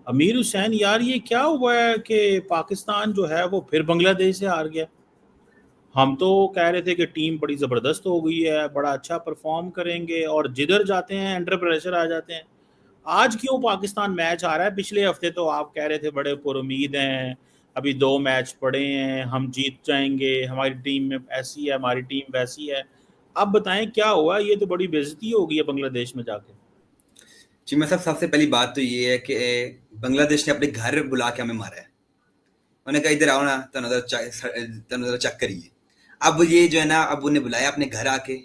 अमीर हुसैन यार, ये क्या हुआ है कि पाकिस्तान जो है वो फिर बांग्लादेश से हार गया। हम तो कह रहे थे कि टीम बड़ी ज़बरदस्त हो गई है, बड़ा अच्छा परफॉर्म करेंगे और जिधर जाते हैं अंडर प्रेशर आ जाते हैं। आज क्यों पाकिस्तान मैच आ रहा है? पिछले हफ्ते तो आप कह रहे थे बड़े पुरुमीद हैं, अभी 2 मैच पड़े हैं, हम जीत जाएंगे, हमारी टीम में ऐसी है, हमारी टीम वैसी है। अब बताएं क्या हुआ? ये तो बड़ी बेइज्जती हो गई है बांग्लादेश में जाके। जी मैं सबसे पहली बात तो ये है कि बांग्लादेश ने अपने घर बुला के हमें मारा है। उन्होंने कहा इधर आओ ना, तनु जरा चेक करिए। अब ये जो है ना, अब उन्हें बुलाया अपने घर आके।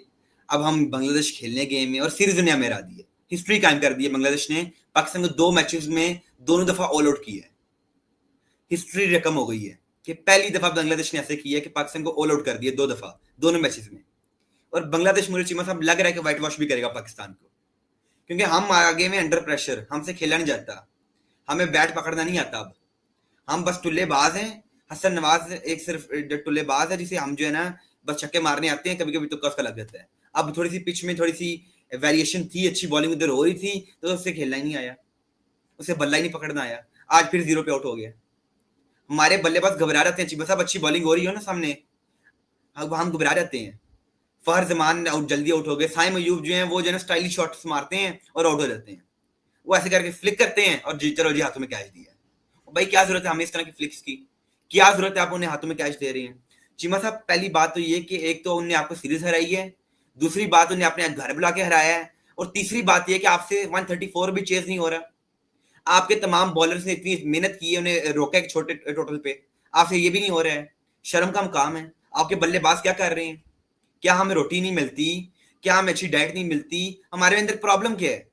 अब हम बांग्लादेश खेलने गेम में और सीरीज दुनिया में हरा दी है, हिस्ट्री कायम कर दी है। बांग्लादेश ने पाकिस्तान को 2 मैचेस में दोनों दफा ऑल आउट किया है। हिस्ट्री रकम हो गई है कि पहली दफा बांग्लादेश ने ऐसे किया है कि पाकिस्तान को ऑल आउट कर दिया 2 दफा दोनों मैचेस में। और बांग्लादेश, मुझे चीमा साहब लग रहा है कि व्हाइट वॉश भी करेगा पाकिस्तान को, क्योंकि हम आगे में अंडर प्रेशर, हमसे खेला नहीं जाता, हमें बैट पकड़ना नहीं आता। अब हम बस टुल्लेबाज हैं। हसन नवाज एक सिर्फ टुल्लेबाज है जिसे हम जो है ना बस छक्के मारने आते हैं, कभी कभी तुक्का उसका लग जाता है। अब थोड़ी सी पिच में थोड़ी सी वेरिएशन थी, अच्छी बॉलिंग उधर हो रही थी, तो उससे खेलना ही नहीं आया, उसे बल्ला ही नहीं पकड़ना आया। आज फिर 0 पे आउट हो गया। हमारे बल्लेबाज घबरा रहते हैं, चिब्बा साहब अच्छी बॉलिंग हो रही हो ना सामने, अब हम घबरा जाते हैं। फहर जमान आउट, जल्दी आउट हो गए। साइम अयूब जो है वो जो है ना स्टाइलिश शॉट्स मारते हैं और आउट हो जाते हैं। वो ऐसे करके फ्लिक करते हैं और जी चलो जी हाथों में कैच दिया। भाई क्या जरूरत है हमें इस तरह की फ्लिक्स की? क्या जरूरत है आप उन्हें हाथों में कैच दे रहे हैं? चीमा साहब पहली बात तो ये कि एक तो उन्होंने आपको सीरीज हराई है, दूसरी बात उन्हें अपने घर बुला के हराया है, और तीसरी बात यह कि आपसे 134 भी चेज नहीं हो रहा। आपके तमाम बॉलर्स ने इतनी मेहनत की है, उन्हें रोका एक छोटे टोटल पे, आपसे ये भी नहीं हो रहा है। शर्म का मकाम है। आपके बल्लेबाज क्या कर रहे हैं? क्या हमें रोटी नहीं मिलती? क्या हमें अच्छी डाइट नहीं मिलती? हमारे अंदर प्रॉब्लम क्या है?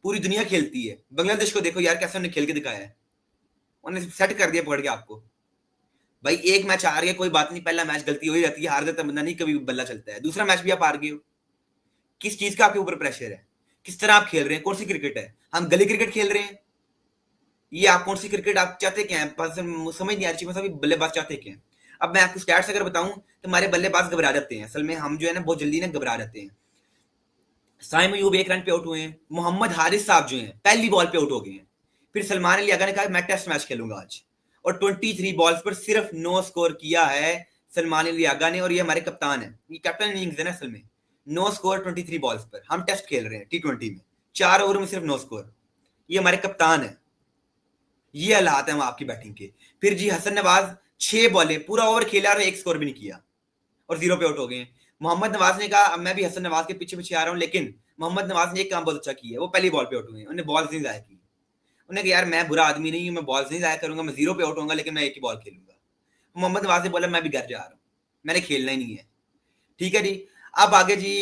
पूरी दुनिया खेलती है। बांग्लादेश को देखो यार, कैसे उन्हें खेल के दिखाया है। उन्हें सेट कर दिया पकड़ के आपको। भाई एक मैच हार गए कोई बात नहीं, पहला मैच गलती हो ही जाती है, हार जाता बंदा नहीं कभी बल्ला चलता है। दूसरा मैच भी आप हार गए हो। किस चीज का आपके ऊपर प्रेशर है? किस तरह आप खेल रहे हैं? कौन सी क्रिकेट है? हम गली क्रिकेट खेल रहे हैं? ये आप कौन सी क्रिकेट आप चाहते क्या है? समझ नहीं आ रही चीज, बल्लेबाज चाहते क्या है? अब मैं आपको स्टैट्स अगर बताऊं तो हमारे बल्लेबाज घबरा जाते हैं। असल में हम जो है ना बहुत जल्दी ना घबरा जाते हैं। साइम अयूब 1 रन पे आउट हुए हैं। मोहम्मद हारिस साहब जो हैं पहली बॉल पे आउट हो गए हैं। फिर सलमान अली आगा ने कहा मैं टेस्ट मैच खेलूंगा आज, और 23 बॉल्स पर सिर्फ 9 स्कोर किया है सलमान अली आगा ने, और ये हमारे कप्तान है, ये कैप्टन इनिंग्स है ना असल में। 9 स्कोर 23 बॉल्स पर। हम टेस्ट खेल रहे हैं T20 में, 4 ओवर में सिर्फ 9 स्कोर। ये हमारे कप्तान है। ये हालात है आपकी बैटिंग के। फिर जी हसन नवाज 6 बॉलें पूरा ओवर खेला और 1 स्कोर भी नहीं किया, और 0 पे आउट हो गए। मोहम्मद नवाज ने कहा अब मैं भी हसन नवाज के पीछे पीछे आ रहा हूं, लेकिन मोहम्मद नवाज ने एक काम बहुत अच्छा किया है, वो पहली बॉल पे आउट हुए, उन्हें बॉल नहीं जाया की। उन्हें कहा यार मैं बुरा आदमी नहीं हूं, मैं बॉल नहीं जाया करूंगा, मैं 0 पे आउट होऊंगा, लेकिन मैं एक ही बॉल खेलूंगा। मोहम्मद नवाज ने बोला मैं भी घर जा रहा हूँ, मैंने खेलना ही नहीं है। ठीक है जी। अब आगे जी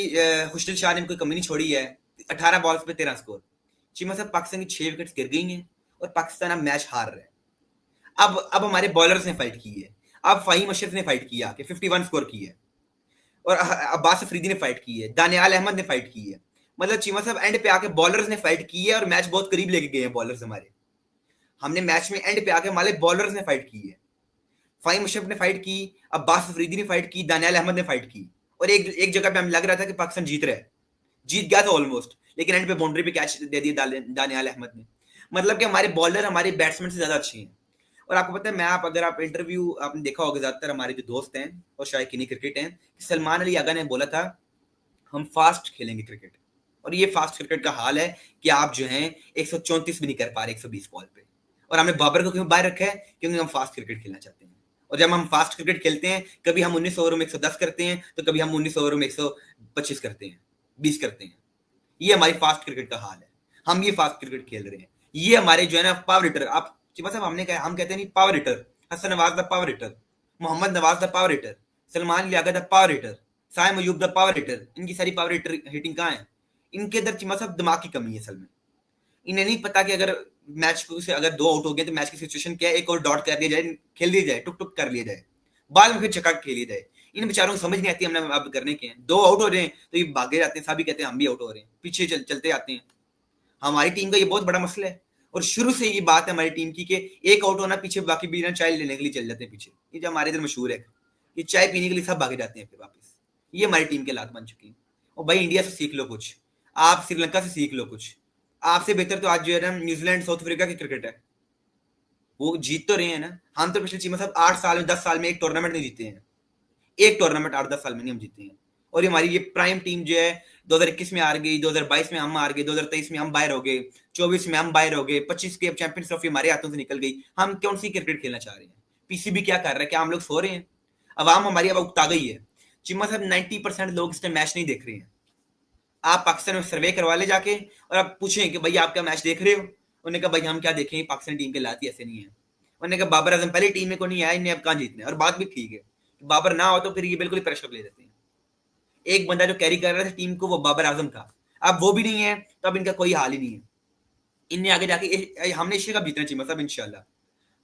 खुशदिल शाह ने कोई कमी नहीं छोड़ी है, 18 बॉल्स पे 13 स्कोर। चीमा साहब पाकिस्तान की 6 विकेट गिर गई हैं और पाकिस्तान अब मैच हार रहा है। अब हमारे बॉलर्स ने फाइट की है। अब फहीम अशरफ ने फाइट किया कि 51 स्कोर की है, और अब्बास अफरीदी ने फाइट की है, दानियाल अहमद ने फाइट की है। मतलब चीमा साहब एंड पे आके बॉलर्स ने फाइट की है और मैच बहुत करीब लेके गए हैं बॉलर्स हमारे। हमने मैच में एंड पे आके हमारे बॉलर्स ने फाइट की है। फाइम अशरफ ने फाइट की, अब्बास अफरीदी ने फाइट की, दानियाल अहमद ने फाइट की, और एक एक जगह पे हमें लग रहा था कि पाकिस्तान जीत रहा है, जीत गया था ऑलमोस्ट, लेकिन एंड पे बाउंड्री पे कैच दे दिया दानियाल अहमद ने। मतलब कि हमारे बॉलर हमारे बैट्समैन से ज्यादा अच्छे हैं। और आपको पता है, मैं आप अगर आप इंटरव्यू आपने देखा होगा, ज्यादातर हमारे जो दोस्त हैं और शायद किन्हीं क्रिकेट हैं, सलमान अली आगा ने बोला था हम फास्ट खेलेंगे क्रिकेट। और ये फास्ट क्रिकेट का हाल है कि आप जो हैं 134 भी नहीं कर पा रहे 120 बॉल पे। और हमने बाबर को क्यों बाहर रखा है? क्योंकि हम फास्ट क्रिकेट खेलना चाहते हैं। और जब हम फास्ट क्रिकेट खेलते हैं, कभी हम 19 ओवर में 110 करते हैं, तो कभी हम 19 ओवर में 125 करते हैं, 20 करते हैं। ये हमारी फास्ट क्रिकेट का हाल है। हम ये फास्ट क्रिकेट खेल रहे हैं। ये हमारे जो है ना पावर हिटर, आप मतलब हमने कहा, हम कहते हैं नहीं power hitter, Hasan Nawaz the power hitter, Mohammad Nawaz the power hitter, Salman Liaqat the power hitter, Saim Ayub the power hitter. इनकी सारी पावर हिटर हिटिंग कहाँ है? इनके अंदर चिमा साहब दिमाग की कमी है असल में। इन्हें नहीं पता कि अगर मैच से अगर 2 आउट हो गए तो मैच की सिचुएशन क्या है, एक और डॉट कर दिया जाए, खेल दिया जाए, टुक टुक कर लिया जाए, बाद में फिर छक्का खेल लिया जाए। इन बेचारों को समझ नहीं आती हमने अब करने के हैं। 2 आउट हो रहे हैं तो ये भागे जाते हैं, सभी कहते हैं हम भी आउट हो रहे हैं, पीछे चलते आते हैं। हमारी टीम का ये बहुत बड़ा मसला है, और शुरू से ये बात है हमारी टीम की कि एक आउट होना, पीछे बाकी भी ना चाय लेने के लिए चल जाते हैं पीछे। ये जो हमारे इधर मशहूर है कि चाय पीने के लिए सब भागे जाते हैं फिर वापस। ये हमारी टीम के हालात बन चुकी है। और भाई इंडिया से सीख लो कुछ, आप श्रीलंका से सीख लो कुछ, आपसे बेहतर तो आज जो है ना न्यूजीलैंड साउथ अफ्रीका की क्रिकेट है, वो जीत तो रहे हैं ना। हम तो पिछले चीमा साहब 8 साल में 10 साल में एक टूर्नामेंट नहीं जीते हैं, एक टूर्नामेंट 8-10 साल में नहीं हम जीते हैं। और ये हमारी ये प्राइम टीम जो है 2021 में हार गई, 2022 में हम हार गए, 2023 में हम बाहर हो गए, 24 में हम बाहर हो गए, 25 के चैंपियंस ट्रॉफी हमारे हाथों से निकल गई। हम कौन सी क्रिकेट खेलना चाह रहे हैं? पीसीबी क्या कर रहा है? क्या हम लोग सो रहे हैं? अवाम हमारी अब उकता गई है। चिम्मा साहब 90% लोग इस टाइम मैच नहीं देख रहे हैं। आप पाकिस्तान में सर्वे करवा ले जाके और आप पूछें कि भाई आप क्या मैच देख रहे हो? उन्होंने कहा भाई हम क्या देखें, पाकिस्तान टीम के लाती ऐसे नहीं है। उन्होंने कहा बाबर आजम पहले टीम में को नहीं आया, इन्हें अब कहाँ जीतने। और बात भी ठीक है, बाबर ना हो तो फिर ये बिल्कुल प्रेशर ले देते हैं। एक बंदा जो कैरी कर रहा था टीम को वो बाबर आजम था, अब वो भी नहीं है तो अब इनका कोई हाल ही नहीं है। इनने आगे जाके हमने एशिया कप जीतना चाहिए मतलब इंशाल्लाह।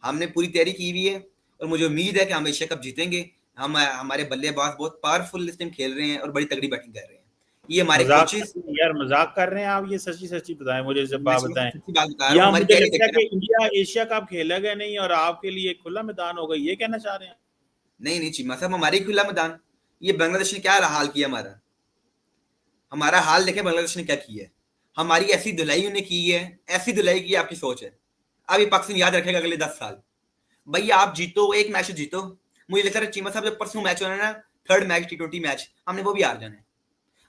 हमने पूरी तैयारी की हुई है और मुझे उम्मीद है कि हम एशिया कप जीतेंगे। हम हमारे बल्लेबाज बहुत पावरफुल इस टाइम खेल रहे हैं और बड़ी तगड़ी बैटिंग कर रहे हैं। ये हमारे कोचेस यार मजाक कर रहे हैं आप, ये सच्ची सच्ची बताएं मुझे, जब आप बताएं। बात बता रहा या हूँ, हमारी मुझे तैयारी लगता है देखते कि इंडिया एशिया कप खेलेगा नहीं और आपके लिए खुला मैदान होगा, ये कहना चाह रहे हैं? नहीं चीमा साहब हमारे खुला मैदान। ये बांग्लादेश ने क्या हाल किया हमारा, हमारा हाल देखें बांग्लादेश ने क्या किया है। हमारी ऐसी धुलाई उन्हें की है, ऐसी धुलाई की आपकी सोच है। अब ये पाकिस्तान याद रखेगा अगले 10 साल। भैया आप जीतो, एक मैच जीतो। मुझे लगता है चीमा साहब जब परसों मैच होना है ना, थर्ड मैच T20 मैच, हमने वो भी हार जाना है।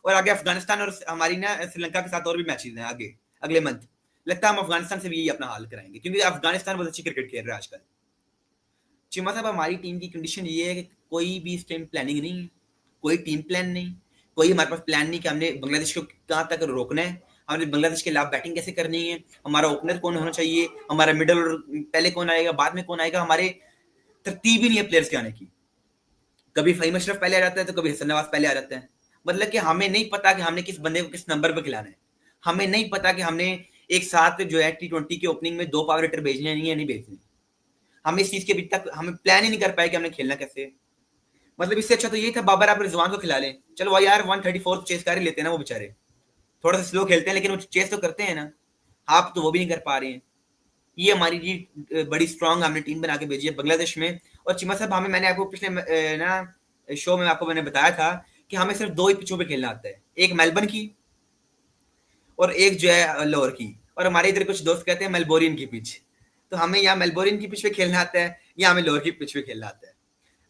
और आगे अफगानिस्तान और हमारी ना श्रीलंका के साथ और भी मैचेस हैं आगे अगले मंथ। लगता है हम अफगानिस्तान से भी यही अपना हाल कराएंगे, क्योंकि अफगानिस्तान बहुत अच्छी क्रिकेट खेल रहा है आजकल। चीमा साहब हमारी टीम की कंडीशन ये है कि कोई भी इस टाइम प्लानिंग नहीं है, कोई टीम प्लान नहीं, कोई हमारे पास प्लान नहीं कि हमने बांग्लादेश को कहाँ तक रोकना है, हमने बांग्लादेश के खिलाफ बैटिंग कैसे करनी है, हमारा ओपनर कौन होना चाहिए, हमारा मिडल पहले कौन आएगा बाद में कौन आएगा। हमारे तरतीब ही नहीं है प्लेयर्स के आने की। कभी फहीम अशरफ पहले आ जाता है तो कभी हसन नवाज पहले आ जाता है। मतलब कि हमें नहीं पता कि हमने किस बंदे को किस नंबर पर खिलाना है। हमें नहीं पता कि हमने एक साथ जो है T20 के ओपनिंग में 2 पावर हिटर भेजने हैं या नहीं भेजने। हम इस चीज के अभी तक हमें प्लान ही नहीं कर पाए कि हमने खेलना कैसे। मतलब इससे अच्छा तो यही था बाबर आप रिजवान को खिला लें। चलो भाई यार 134 चेस कर ही लेते हैं ना, वो बेचारे थोड़ा सा स्लो खेलते हैं लेकिन वो चेस तो करते हैं ना। आप तो वो भी नहीं कर पा रहे हैं। ये हमारी जी बड़ी स्ट्रांग हमने टीम बना के भेजी है बांग्लादेश में। और चिमा साहब हमें, मैंने आपको पिछले ना शो में आपको मैंने बताया था कि हमें सिर्फ 2 ही पिचों पे खेलना आता है, एक मेलबर्न की और एक जो है लाहौर की। और हमारे इधर कुछ दोस्त कहते हैं मेलबोरियन की पिच। तो हमें यहाँ मेलबोरियन की पिच पे खेलना आता है या हमें लाहौर की पिच पे खेलना आता है।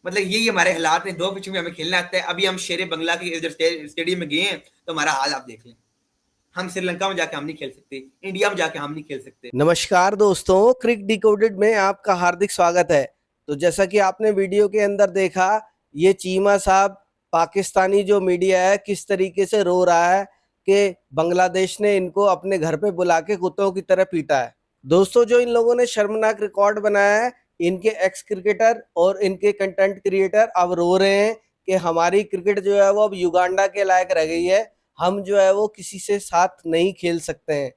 मतलब यही हमारे हालात हैं, 2 पिचों में हमें खेलना आता है। अभी हम शेरे बंगला के इधर स्टेडियम में गए हैं तो हमारा हाल आप देख लें। हम श्रीलंका में जाके हम नहीं खेल सकते, इंडिया में जाके हम नहीं खेल सकते। नमस्कार दोस्तों, क्रिक डिकोडेड में आपका हार्दिक स्वागत है। तो जैसा कि आपने वीडियो के अंदर देखा, ये चीमा साहब पाकिस्तानी जो मीडिया है किस तरीके से रो रहा है कि बांग्लादेश ने इनको अपने घर पे बुला के कुत्तों की तरह पीटा है। दोस्तों, जो इन लोगों ने शर्मनाक रिकॉर्ड बनाया है, इनके एक्स क्रिकेटर और इनके कंटेंट क्रिएटर अब रो रहे हैं कि हमारी क्रिकेट जो है वो अब युगांडा के लायक रह गई है, हम जो है वो किसी से साथ नहीं खेल सकते हैं।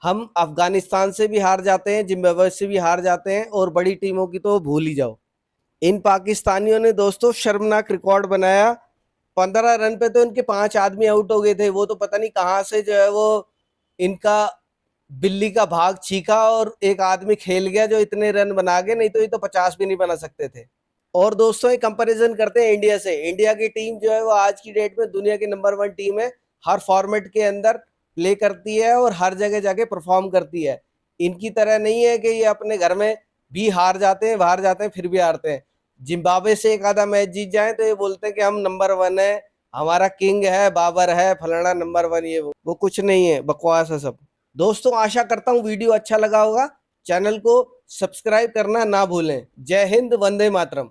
हम अफगानिस्तान से भी हार जाते हैं, जिम्बाब्वे से भी हार जाते हैं और बड़ी टीमों की तो भूल ही जाओ। इन पाकिस्तानियों ने दोस्तों शर्मनाक रिकॉर्ड बनाया। 15 रन पे तो इनके 5 आदमी आउट हो गए थे। वो तो पता नहीं कहाँ से जो है वो इनका बिल्ली का भाग छीका और एक आदमी खेल गया जो इतने रन बना गए, नहीं तो ये तो 50 भी नहीं बना सकते थे। और दोस्तों ये कंपैरिजन करते हैं इंडिया से। इंडिया की टीम जो है वो आज की डेट में दुनिया की नंबर 1 टीम है, हर फॉर्मेट के अंदर प्ले करती है और हर जगह जाके परफॉर्म करती है। इनकी तरह नहीं है कि ये अपने घर में भी हार जाते हैं, बाहर जाते हैं फिर भी हारते हैं। जिम्बाब्वे से एक आधा मैच जीत जाए तो ये बोलते हैं कि हम नंबर 1 है, हमारा किंग है, बाबर है, फलाना नंबर 1। ये वो कुछ नहीं है, बकवास है सब। दोस्तों, आशा करता हूँ वीडियो अच्छा लगा होगा। चैनल को सब्सक्राइब करना ना भूलें। जय हिंद, वंदे मातरम।